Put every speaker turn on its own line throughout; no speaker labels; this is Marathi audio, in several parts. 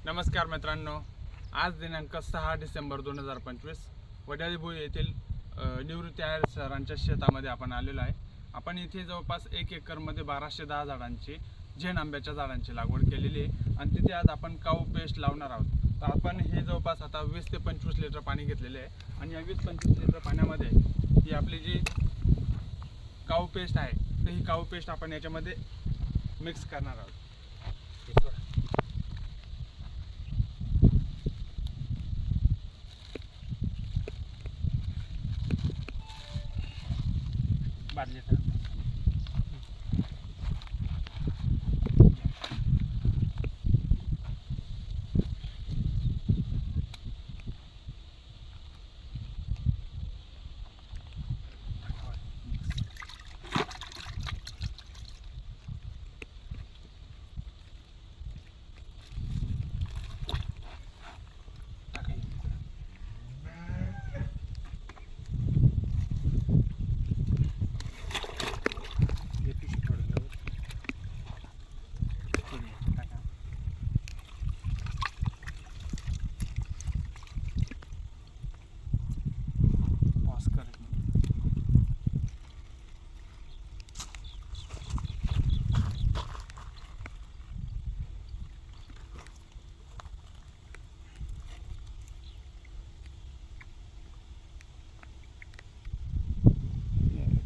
नमस्कार मित्रांनो, आज दिनांक 6 डिसेंबर 2025 वडाळीभोई येथील निवृत्ती आहेर सरांच्या शेतामध्ये आपण आलेलो आहे. आपण इथे जवळपास 1 एकरमध्ये 1210 झाडांची झेन आंब्याच्या झाडांची लागवड केलेली आहे आणि तिथे आज आपण काऊ पेस्ट लावणार आहोत. तर आपण हे जवळपास आता 20 ते 25 लिटर पाणी घेतलेले आहे आणि या 20-25 लिटर पाण्यामध्ये ही आपली जी काऊ पेस्ट आहे तर ही काऊ पेस्ट आपण याच्यामध्ये मिक्स करणार आहोत. बादलीत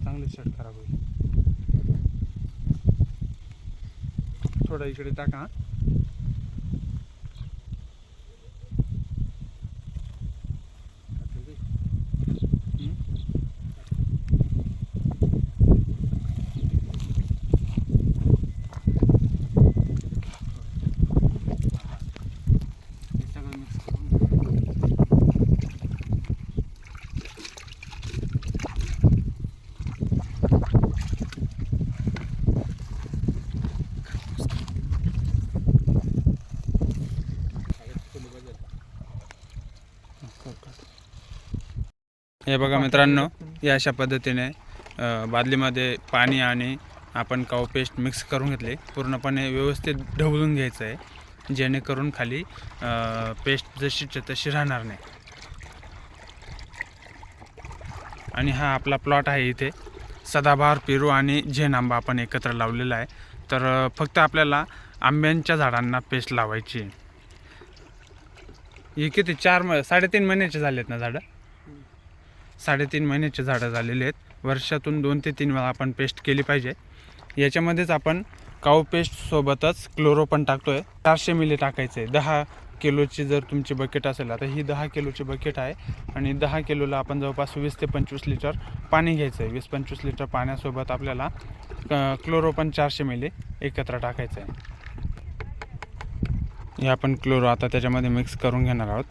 चांगली सेट खराब होईल. थोडा इकडे टाका. हे बघा मित्रांनो, या अशा पद्धतीने बादलीमध्ये पाणी आणि आपण काऊ पेस्ट मिक्स करून घेतले. पूर्णपणे व्यवस्थित ढवळून घ्यायचं आहे जेणेकरून खाली पेस्ट जशीच्या तशी राहणार नाही. आणि हा आपला प्लॉट आहे. इथे सदाबहार, पेरू आणि झेन आंबा आपण एकत्र लावलेला आहे. तर फक्त आपल्याला आंब्यांच्या झाडांना पेस्ट लावायची आहे. हे किती 3.5 महिन्याचे झालेत ना झाडं? 3.5 महिन्याचे झाडं झालेले आहेत. वर्षातून 2 ते 3 वेळा आपण पेस्ट केली पाहिजे. याच्यामध्येच आपण काऊ पेस्ट सोबतच क्लोरो पण टाकतोय. 400 मिली टाकायचं आहे. 10 किलोची जर तुमची बकेट असेल, आता ही 10 किलोची बकेट आहे आणि 10 किलोला आपण जवळपास 20 ते 25 लिटर पाणी घ्यायचं आहे. 20-25 लिटर पाण्यासोबत आपल्याला क्लोरो पण 400 मिली एकत्र टाकायचं आहे. हे आपण क्लोरो आता त्याच्यामध्ये मिक्स करून घेणार आहोत.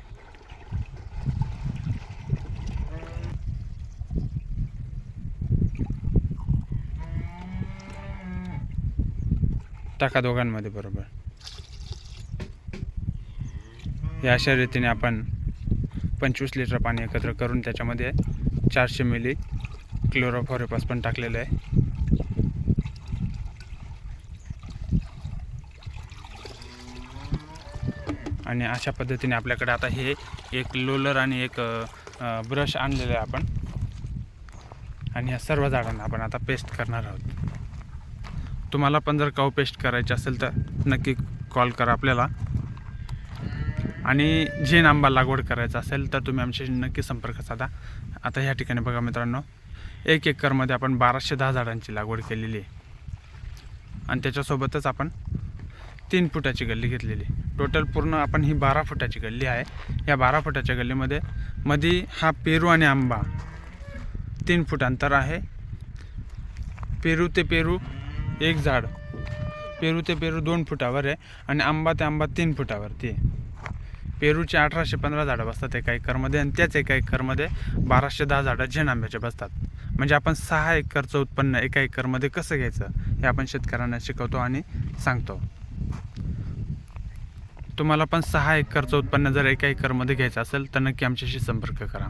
टाका दोघांमध्ये बरोबर. या अशा रीतीने आपण 25 लिटर पाणी एकत्र करून त्याच्यामध्ये 400 मिली क्लोरोफॉरेपास पण टाकलेलं आहे. आणि अशा पद्धतीने आपल्याकडे आता हे एक लोलर आणि एक ब्रश आणलेलं आहे आपण. आणि या सर्व झाडांना आपण आता पेस्ट करणार आहोत. तुम्हाला पण जर काऊ पेस्ट करायची असेल तर नक्की कॉल करा आपल्याला. आणि झेन आंबा लागवड करायचा असेल तर तुम्ही आमच्याशी नक्की संपर्क साधा. आता ह्या ठिकाणी बघा मित्रांनो, 1 एकरमध्ये आपण 1210 झाडांची लागवड केलेली आहे आणि त्याच्यासोबतच आपण 3 फुटाची गल्ली घेतलेली. टोटल पूर्ण आपण ही 12 फुटाची गल्ली आहे. या 12 फुटाच्या गल्लीमध्ये मध्ये हा पेरू आणि आंबा 3 फूट अंतर आहे. पेरू ते पेरू एक झाड, पेरू ते पेरू 2 फुटावर आहे आणि आंबा ते आंबा 3 फुटावरती आहे. पेरूचे 1815 झाडं बसतात एका एकरमध्ये आणि त्याच एका एकरमध्ये 1210 झाडं झेन आंब्याचे बसतात. म्हणजे आपण 6 एकरचं उत्पन्न एका एकरमध्ये कसं घ्यायचं हे आपण शेतकऱ्यांना शिकवतो आणि सांगतो. तुम्हाला पण 6 एकरचं उत्पन्न जर एका एकरमध्ये घ्यायचं असेल तर नक्की आमच्याशी संपर्क करा.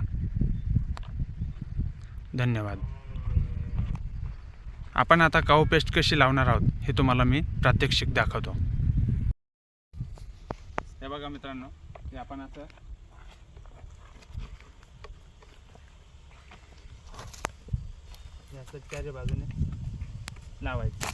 धन्यवाद. आपण आता काऊ पेस्ट कशी लावणार आहोत हे तुम्हाला मी प्रात्यक्षिक दाखवतो. हे बघा मित्रांनो, हे आपण असं असं चारी बाजूने लावायचं.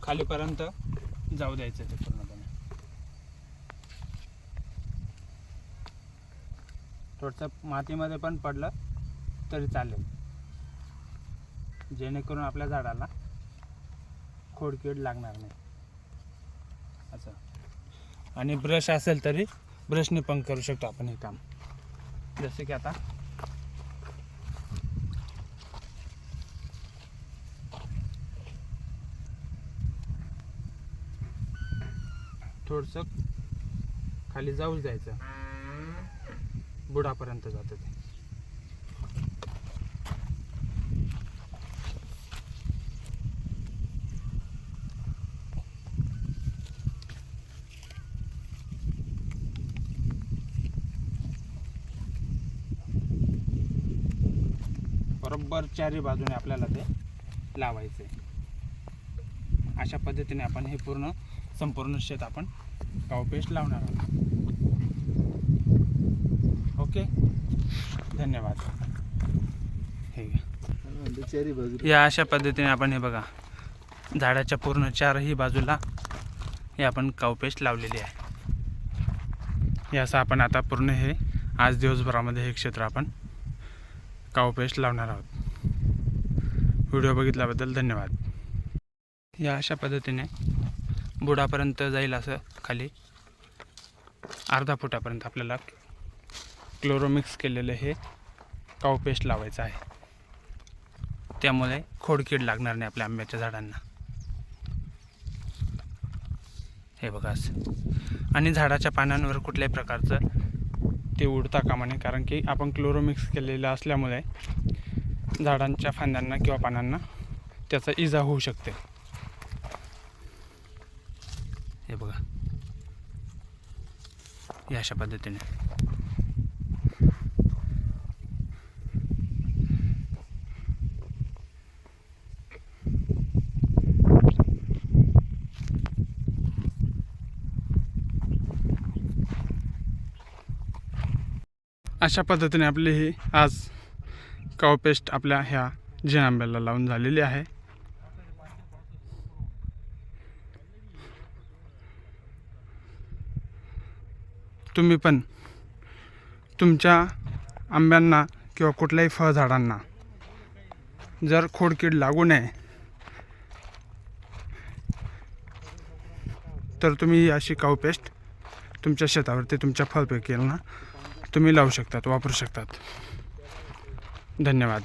खालीपर्यंत जाऊ द्यायचं ते पूर्णपणे. थोडंसं मातीमध्ये पण पडलं तरी चालेल, जेणेकरून आपल्या झाडाला खोडकीड लागणार नाही असं. आणि ब्रश असेल तरी ब्रशने पण करू शकतो आपण हे काम. जसे की आता थोडंसं खाली जाऊ जायचं, बुडापर्यंत जातं ते. बरोबर चारी बाजूने आपल्याला ते लावायचं आहे. अशा पद्धतीने आपण हे संपूर्ण शेत आपण काऊ पेस्ट लावणार आहोत. ओके, धन्यवाद. हे या अशा पद्धतीने आपण हे बघा, झाडाच्या पूर्ण चारही बाजूला हे आपण काऊ पेस्ट लावलेली आहे. हे असं आपण आता पूर्ण हे आज दिवसभरामध्ये हे क्षेत्र आपण काऊ पेस्ट लावणार आहोत. व्हिडिओ बघितल्याबद्दल धन्यवाद. या अशा पद्धतीने बुडापर्यंत जाईल असं खाली अर्धा फुटापर्यंत आपल्याला क्लोरोमिक्स केलेलं हे काऊ पेस्ट लावायचं आहे. त्यामुळे खोडकीड लागणार नाही आपल्या आंब्याच्या झाडांना. हे बघा असं. आणि झाडाच्या पानांवर कुठल्याही प्रकारचं ते उडता कामा नये, कारण की आपण क्लोरोमिक्स केलेलं असल्यामुळे झाडांच्या फांद्यांना किंवा पानांना त्याचा इजा होऊ शकते. हे बघा, या अशा पद्धतीने. अशा पद्धतीने आपली ही आज काऊ पेस्ट आपल्या ह्या झेन आंब्याला लावून झालेली आहे. तुम्ही पण तुमच्या आंब्यांना किंवा कुठल्याही फळझाडांना जर खोडकीड लागू नये तर तुम्ही ही अशी काऊ पेस्ट तुमच्या शेतावरती तुमच्या फळपिकांना तुम्ही लावू शकतात, वापरू शकतात. धन्यवाद.